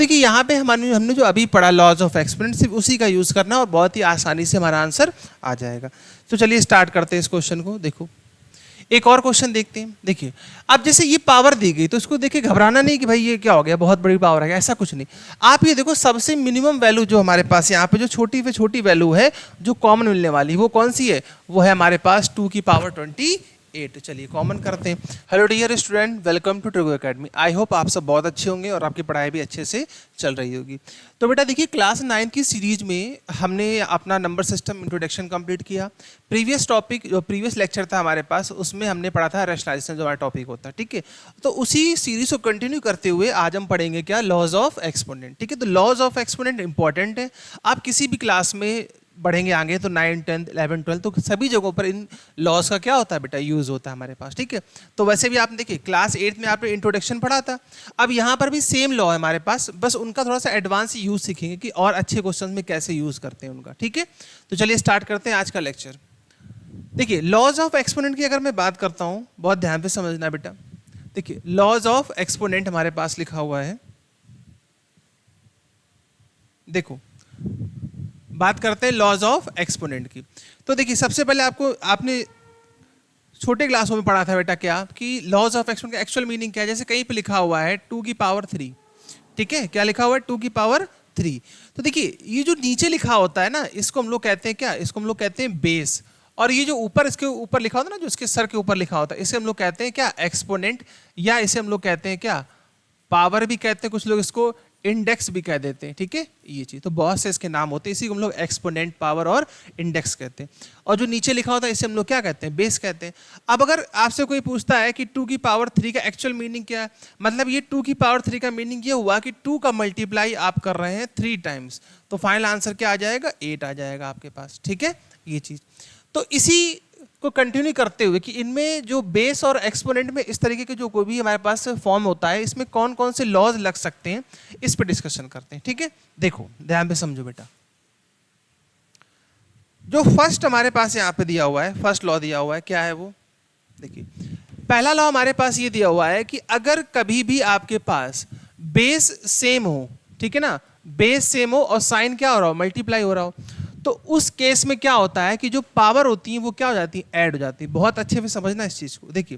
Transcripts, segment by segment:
देखिए यहाँ पे हमने जो अभी पढ़ा लॉज ऑफ एक्सपोनेंट, सिर्फ उसी का यूज़ करना और बहुत ही आसानी से हमारा आंसर आ जाएगा। तो चलिए स्टार्ट करते हैं इस क्वेश्चन को। देखो एक और क्वेश्चन देखते हैं। देखिए अब जैसे ये पावर दी गई तो इसको देखिए घबराना नहीं कि भाई ये क्या हो गया, बहुत बड़ी पावर है, ऐसा कुछ नहीं। आप ये देखो सबसे मिनिमम वैल्यू जो हमारे पास यहाँ पे जो छोटी से छोटी वैल्यू है जो कॉमन मिलने वाली वो कौन सी है, वो है हमारे पास 2 की पावर 28। चलिए कॉमन करते हैं। Hello dear student, welcome to Trigo Academy. I hope आप सब बहुत अच्छे होंगे और आपकी पढ़ाई भी अच्छे से चल रही होगी। तो बेटा देखिए क्लास 9 की सीरीज में हमने अपना नंबर सिस्टम इंट्रोडक्शन कंप्लीट किया। प्रीवियस टॉपिक जो प्रीवियस लेक्चर था हमारे पास उसमें हमने पढ़ा था रैशनलाइजेशन जो हमारा टॉपिक होता है, ठीक है। तो उसी सीरीज को कंटिन्यू करते हुए आज हम पढ़ेंगे क्या, लॉज ऑफ एक्सपोनेंट, ठीक है। तो लॉज ऑफ एक्सपोनेंट इंपॉर्टेंट है। आप किसी भी क्लास में बढ़ेंगे आगे तो 9, 10, 11, 12 तो सभी जगहों पर इन लॉज का क्या होता है बेटा, यूज होता है हमारे पास, ठीक है। तो वैसे भी आपने देखिए क्लास 8 में आपने इंट्रोडक्शन पढ़ा था। अब यहाँ पर भी सेम लॉ है हमारे पास, बस उनका थोड़ा सा एडवांस यूज सीखेंगे कि और अच्छे क्वेश्चन में कैसे यूज करते हैं उनका, ठीक है। तो चलिए स्टार्ट करते हैं आज का लेक्चर। देखिए लॉज ऑफ एक्सपोनेंट की अगर मैं बात करता हूँ, बहुत ध्यान से समझना बेटा। देखिए लॉज ऑफ एक्सपोनेंट हमारे पास लिखा हुआ है। देखो बात करते हैं लॉज ऑफ एक्सपोनेंट की। तो देखिए सबसे पहले आपने छोटे क्लासों में पढ़ा था बेटा क्या, कि लॉज ऑफ एक्सपोनेंट का एक्चुअल मीनिंग क्या है। जैसे कहीं पे लिखा हुआ है 2 की पावर 3, ठीक है, क्या लिखा हुआ है 2 की पावर 3। तो देखिए ये जो नीचे लिखा होता है ना, इसको हम लोग कहते हैं क्या, इसको हम लोग कहते हैं बेस। और ये जो ऊपर इसके ऊपर लिखा होता है ना, जो इसके सर के ऊपर लिखा होता है, इसे हम लोग कहते हैं क्या, एक्सपोनेंट, या इसे हम लोग कहते हैं क्या, पावर भी कहते हैं, कुछ लोग इसको इंडेक्स भी कह देते हैं, ठीक है। ये चीज तो बहुत से इसके नाम होते हैं, इसी को हम लोग एक्सपोनेंट, पावर और इंडेक्स कहते हैं। और जो नीचे लिखा होता है इसे हम लोग क्या कहते हैं, बेस कहते हैं। अब अगर आपसे कोई पूछता है कि 2 की पावर 3 का एक्चुअल मीनिंग क्या है, मतलब ये 2 की पावर 3 का मीनिंग ये हुआ कि 2 का मल्टीप्लाई आप कर रहे हैं 3 टाइम्स, तो फाइनल आंसर क्या आ जाएगा, 8 आ जाएगा आपके पास, ठीक है। ये चीज तो इसी को कंटिन्यू करते हुए कि इनमें जो बेस और एक्सपोनेंट में इस तरीके के जो कोई भी हमारे पास फॉर्म होता है, इसमें कौन कौन से लॉज लग सकते हैं, इस पर डिस्कशन करते हैं, ठीक है। देखो ध्यान से समझो बेटा। जो फर्स्ट हमारे पास यहाँ पे दिया हुआ है, फर्स्ट लॉ दिया हुआ है, क्या है वो, देखिए पहला लॉ हमारे पास ये दिया हुआ है कि अगर कभी भी आपके पास बेस सेम हो, ठीक है ना, बेस सेम हो और साइन क्या हो रहा हो, मल्टीप्लाई हो रहा हो, तो उस केस में क्या होता है कि जो पावर होती है वो क्या हो जाती है, ऐड हो जाती है। बहुत अच्छे से समझना इस चीज को। देखिए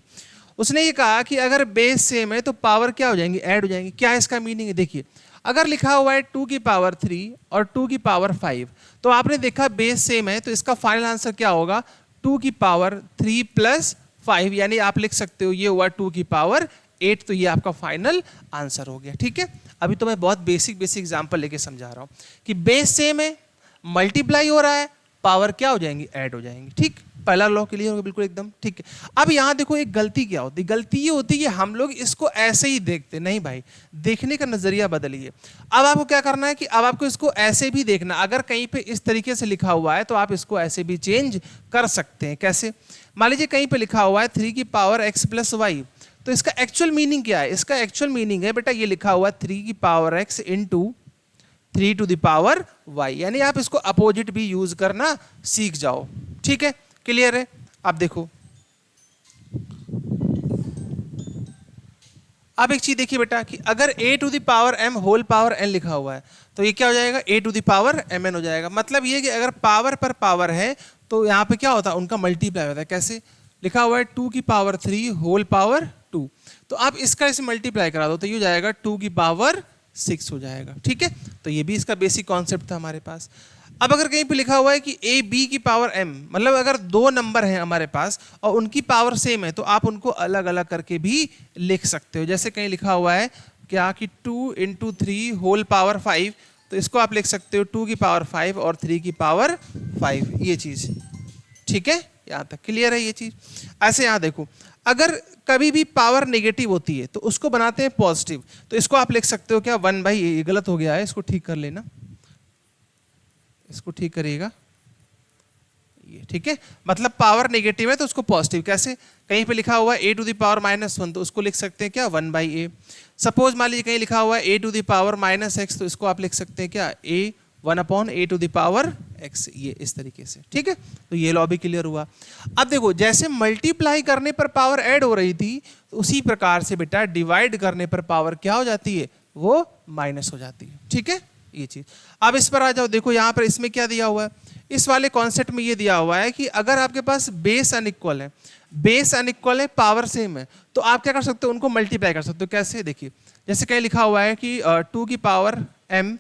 उसने ये कहा कि अगर बेस सेम है तो पावर क्या हो जाएंगी, ऐड हो जाएंगी। क्या इसका मीनिंग है, देखिए अगर लिखा हुआ है 2 की पावर 3 और 2 की पावर 5, तो आपने देखा बेस सेम है, तो इसका फाइनल आंसर क्या होगा, 2 की पावर 3 प्लस 5, यानी आप लिख सकते हो ये हुआ 2 की पावर 8। तो ये आपका फाइनल आंसर हो गया, ठीक है। अभी तो मैं बहुत बेसिक एग्जांपल लेके समझा रहा हूँ कि बेस सेम है, मल्टीप्लाई हो रहा है, पावर क्या हो जाएंगी, ऐड हो जाएंगी, ठीक। पहला लॉ क्लियर हो गया बिल्कुल एकदम, ठीक है। अब यहां देखो एक गलती क्या होती है, गलती ये होती है कि हम लोग इसको ऐसे ही देखते नहीं भाई, देखने का नजरिया बदलिए। अब आपको क्या करना है कि अब आपको इसको ऐसे भी देखना, अगर कहीं पे इस तरीके से लिखा हुआ है तो आप इसको ऐसे भी चेंज कर सकते हैं। कैसे, मान लीजिए कहीं पे लिखा हुआ है 3 की पावर x प्लस वाई, तो इसका एक्चुअल मीनिंग क्या है, इसका एक्चुअल मीनिंग है बेटा ये लिखा हुआ है 3 की power x into 3 to the power y, यानी आप इसको अपोजिट भी यूज करना सीख जाओ, ठीक है। क्लियर है। अब देखो अब एक चीज देखिए बेटा कि अगर a to the power m whole power n लिखा हुआ है तो ये क्या हो जाएगा, a to the power mn हो जाएगा। मतलब ये कि अगर पावर पर पावर है तो यहाँ पे क्या होता है, उनका मल्टीप्लाई होता है। कैसे, लिखा हुआ है 2 की पावर 3 होल पावर 2, तो आप इसका इसे मल्टीप्लाई करा दो तो ये हो जाएगा 2 की पावर 6 हो जाएगा, ठीक है। तो ये भी इसका बेसिक कॉन्सेप्ट था हमारे पास। अब अगर कहीं पे लिखा हुआ है कि a b की पावर m, मतलब अगर दो नंबर हैं हमारे पास और उनकी पावर सेम है तो आप उनको अलग अलग करके भी लिख सकते हो। जैसे कहीं लिखा हुआ है क्या कि 2 इंटू 3 होल पावर 5, तो इसको आप लिख सकते हो 2 की पावर 5 और 3 की पावर 5, ये चीज, ठीक है। यहाँ तक क्लियर है ये चीज। ऐसे यहाँ देखो अगर कभी भी पावर नेगेटिव होती है तो उसको बनाते हैं पॉजिटिव, तो इसको आप लिख सकते हो क्या 1 भाई, ये गलत हो गया है, इसको ठीक कर लेना, इसको ठीक करिएगा, ये ठीक है। मतलब पावर नेगेटिव है तो उसको पॉजिटिव। कैसे, कहीं पे लिखा हुआ है a टू द पावर -1, तो उसको लिख सकते हैं क्या 1 बाई a। सपोज मान लीजिए कहीं लिखा हुआ है a to the power -x, तो इसको आप लिख सकते हैं क्या a 1 upon a to the power x, ये इस तरीके से, ठीक है। तो ये लॉ भी क्लियर हुआ। अब देखो जैसे मल्टीप्लाई करने पर पावर ऐड हो रही थी, तो उसी प्रकार से बेटा डिवाइड करने पर पावर क्या हो जाती है, वो माइनस हो जाती है, ठीक है ये चीज। अब इस पर आ जाओ, देखो यहाँ पर इसमें क्या दिया हुआ है, इस वाले कॉन्सेप्ट में ये दिया हुआ है कि अगर आपके पास बेस अनइक्वल है, बेस अनइक्वल है, पावर सेम है, तो आप क्या कर सकते हो, उनको मल्टीप्लाई कर सकते हो। कैसे, देखिए जैसे कहीं लिखा हुआ है कि 2 की पावर m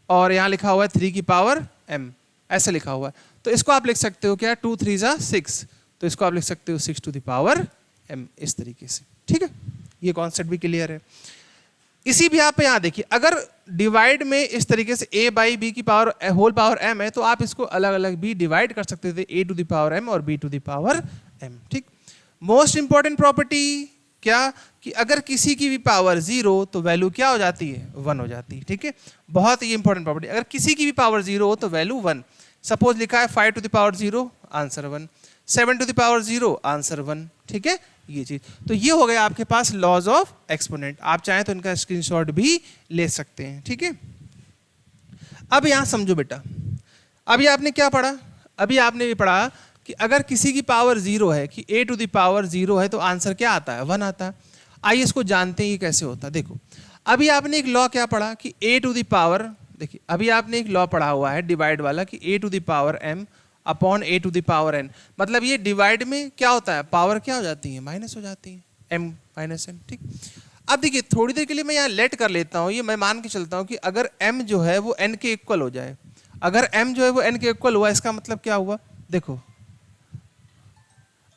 और यहाँ लिखा हुआ है 3 की पावर m, ऐसे लिखा हुआ है, तो इसको आप लिख सकते हो क्या, 2 3 जा 6, तो इसको आप लिख सकते हो 6 टू द पावर m, इस तरीके से, ठीक है। ये कॉन्सेप्ट भी क्लियर है। इसी भी आप यहाँ देखिए, अगर डिवाइड में इस तरीके से a बाई बी की पावर होल पावर m है, तो आप इसको अलग अलग भी डिवाइड कर सकते थे, a to the power m और b to the power m, ठीक। मोस्ट इंपॉर्टेंट प्रॉपर्टी क्या, कि अगर किसी की भी पावर 0 तो वैल्यू क्या हो जाती है, 1 हो जाती है, ठीक है। बहुत ही इंपॉर्टेंट प्रॉपर्टी, अगर किसी की भी पावर 0 हो तो वैल्यू 1। सपोज लिखा है 5 to the power 0, answer 1, 7 to the power 0, answer 1, ठीक है ये चीज। तो ये हो गया आपके पास लॉज ऑफ एक्सपोनेंट, आप चाहें तो इनका स्क्रीनशॉट भी ले सकते हैं, ठीक है। अब यहां समझो बेटा, अभी आपने क्या पढ़ा, अभी आपने भी पढ़ा कि अगर किसी की पावर 0 है, कि a टू द पावर 0 है, तो आंसर क्या आता है, 1 आता है। आइए इसको जानते हैं ये कैसे होता है। देखो अभी आपने एक लॉ क्या पढ़ा कि a टू द पावर, देखिए अभी आपने एक लॉ पढ़ा हुआ है डिवाइड वाला कि a to the power m upon a to the power n, मतलब ये डिवाइड में क्या होता है, पावर क्या हो जाती है, माइनस हो जाती है, m माइनस n, ठीक। अब देखिए थोड़ी देर के लिए मैं यहाँ लेट कर लेता हूँ, ये मैं मान के चलता हूँ कि अगर m जो है वो n के इक्वल हो जाए, अगर m जो है वो n के इक्वल हुआ, इसका मतलब क्या हुआ, देखो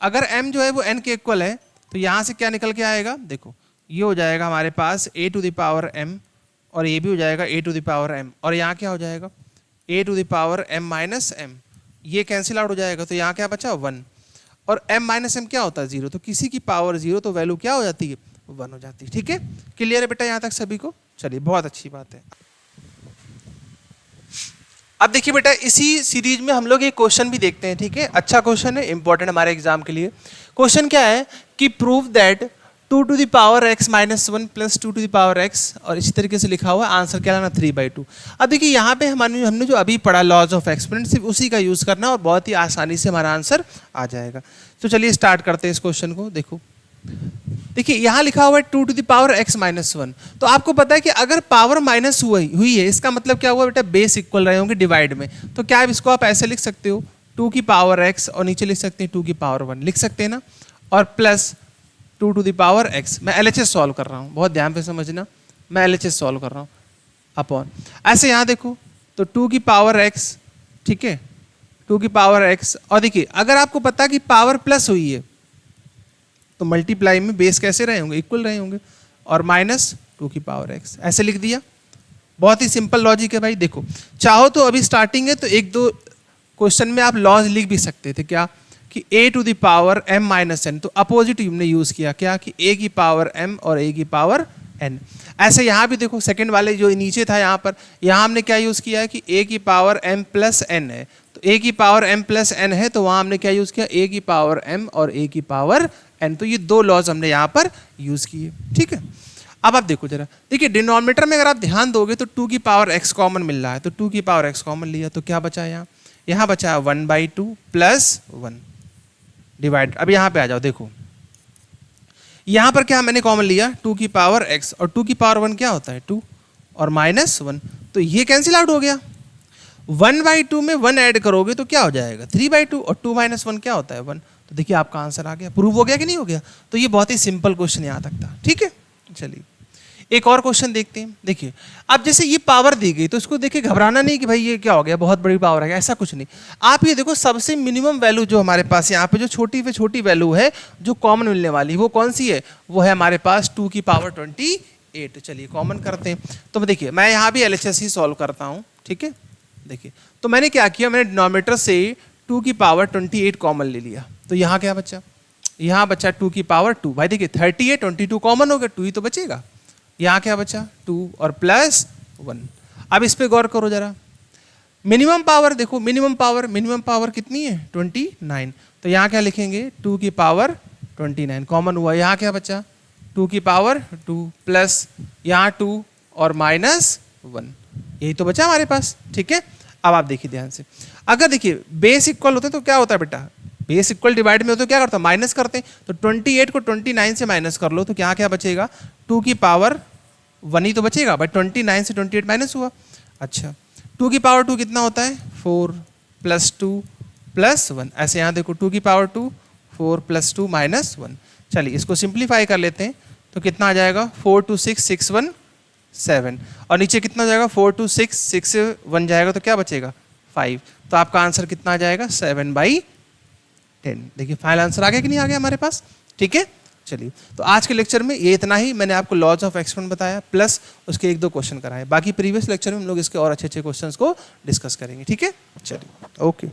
अगर m जो है वो n के इक्वल है, तो यहाँ से क्या निकल के आएगा, देखो ये हो जाएगा हमारे पास a to the power m, और ये भी हो जाएगा a to the power m, और यहाँ क्या हो जाएगा a to the power m minus m, ये कैंसिल आउट हो जाएगा, तो यहाँ क्या बचा 1, और m माइनस m क्या होता है 0, तो किसी की पावर 0 तो वैल्यू क्या हो जाती है, 1 हो जाती है, ठीक है। क्लियर है बेटा यहाँ तक सभी को, चलिए बहुत अच्छी बात है। अब देखिए बेटा इसी सीरीज में हम लोग एक क्वेश्चन भी देखते हैं, ठीक है, अच्छा क्वेश्चन है, इंपॉर्टेंट हमारे एग्जाम के लिए। क्वेश्चन क्या है कि prove that 2 to the power x minus 1 plus 2 to the power x, और इसी तरीके से लिखा हुआ है, आंसर क्या लाना 3/2। अब देखिए यहाँ पे हमने जो अभी पढ़ा लॉज ऑफ एक्सपोनेंट, सिर्फ उसी का यूज करना है और बहुत ही आसानी से हमारा आंसर आ जाएगा। तो चलिए स्टार्ट करते हैं इस क्वेश्चन को। देखो देखिए यहाँ लिखा हुआ है 2 to the power x minus 1, तो आपको पता है कि अगर पावर माइनस हुई है, इसका मतलब क्या हुआ बेटा, बेस इक्वल रहे होंगे डिवाइड में, तो क्या इसको आप ऐसे लिख सकते हो 2 की पावर x, और नीचे लिख सकते हैं 2 की पावर 1, लिख सकते हैं ना, और plus 2 to the power x, मैं LHS सॉल्व कर रहा हूँ, बहुत ध्यान पे समझना, मैं LHS सॉल्व कर रहा हूँ, अपॉन ऐसे यहाँ देखो तो 2 की पावर x, ठीक है 2 की पावर x, और देखिए अगर आपको पता कि पावर प्लस हुई है तो मल्टीप्लाई में बेस कैसे रहे होंगे, इक्वल रहे होंगे, और माइनस 2 की पावर x, ऐसे लिख दिया। बहुत ही सिंपल लॉजिक है भाई। देखो चाहो तो अभी स्टार्टिंग है तो एक दो क्वेश्चन में आप लॉज लिख भी सकते थे, क्या कि a to the power m minus n, तो अपोजिट हमने यूज किया क्या कि a की पावर m और a की पावर n। ऐसे यहाँ भी देखो सेकंड वाले जो नीचे था यहाँ पर, यहाँ हमने क्या यूज किया है कि a की पावर m प्लस n है, तो a की पावर m प्लस n है, तो वहाँ हमने क्या यूज किया, a की पावर m और a की पावर n, तो ये दो लॉज हमने यहाँ पर यूज किए, ठीक है। अब आप देखो जरा, देखिए डिनोमिनेटर में अगर आप ध्यान दोगे तो 2 की पावर x कॉमन मिल रहा है, तो 2 की पावर x कॉमन लिया, तो क्या बचा यहाँ, यहाँ बचा 1/2 प्लस 1 डिवाइड। अब यहाँ पे आ जाओ, देखो यहाँ पर क्या मैंने कॉमन लिया 2 की पावर x, और 2 की पावर 1 क्या होता है 2, और माइनस 1, तो ये कैंसिल आउट हो गया। 1/2 में 1 ऐड करोगे तो क्या हो जाएगा 3/2, और 2 माइनस 1 क्या होता है 1, तो देखिए आपका आंसर आ गया। प्रूव हो गया कि नहीं हो गया। तो ये बहुत ही सिंपल क्वेश्चन यहाँ तक था, ठीक है। चलिए एक और क्वेश्चन देखते हैं। देखिए अब जैसे ये पावर दी गई तो इसको देखिए घबराना नहीं कि भाई ये क्या हो गया, बहुत बड़ी पावर है, ऐसा कुछ नहीं। आप ये देखो सबसे मिनिमम वैल्यू जो हमारे पास यहाँ पे जो छोटी से छोटी वैल्यू है जो कॉमन मिलने वाली वो कौन सी है, वो है हमारे पास 2 की पावर 28। चलिए कॉमन करते हैं। तो देखिए मैं यहाँ भी LHS ही सॉल्व करता हूँ, ठीक है। देखिए तो मैंने क्या किया, मैंने डिनोमिनेटर से 2 की पावर 28 कॉमन ले लिया, तो यहाँ क्या बचा, यहाँ बचा 2 की पावर 2। भाई देखिए 30 है, 22 कॉमन हो गया, 2 ही तो बचेगा। यहाँ क्या बचा 2 और प्लस 1। अब इस पे गौर करो जरा, मिनिमम पावर देखो, मिनिमम पावर कितनी है 29, तो यहाँ क्या लिखेंगे 2 की पावर 29 कॉमन हुआ, यहाँ क्या बचा 2 की पावर 2 प्लस यहाँ 2 और माइनस 1, यही तो बचा हमारे पास, ठीक है। अब आप देखिए ध्यान से, अगर देखिए बेस इक्वल होते तो क्या होता है बेटा, बेस इक्वल डिवाइड में होते तो क्या करता है माइनस करते हैं, तो 28 को 29 से माइनस कर लो तो क्या क्या बचेगा 2 की पावर 1 ही तो बचेगा, बट 29 से 28 माइनस हुआ। अच्छा 2 की पावर 2 कितना होता है 4 प्लस 2 प्लस 1, ऐसे यहाँ देखो 2 की पावर 2 4 प्लस 2 माइनस 1। चलिए इसको सिंप्लीफाई कर लेते हैं, तो कितना आ जाएगा 4 2 6 6 1 7, और नीचे कितना हो जाएगा 4 2 6 6 1 जाएगा तो क्या बचेगा 5, तो आपका आंसर कितना आ जाएगा 7/10। देखिए फाइनल आंसर आ गया कि नहीं आ गया हमारे पास, ठीक है। चलिए तो आज के लेक्चर में ये इतना ही, मैंने आपको लॉज ऑफ एक्सपोनेंट बताया प्लस उसके 1-2 क्वेश्चन कराए, बाकी प्रीवियस लेक्चर में हम लोग इसके और अच्छे अच्छे क्वेश्चंस को डिस्कस करेंगे, ठीक है। चलिए ओके।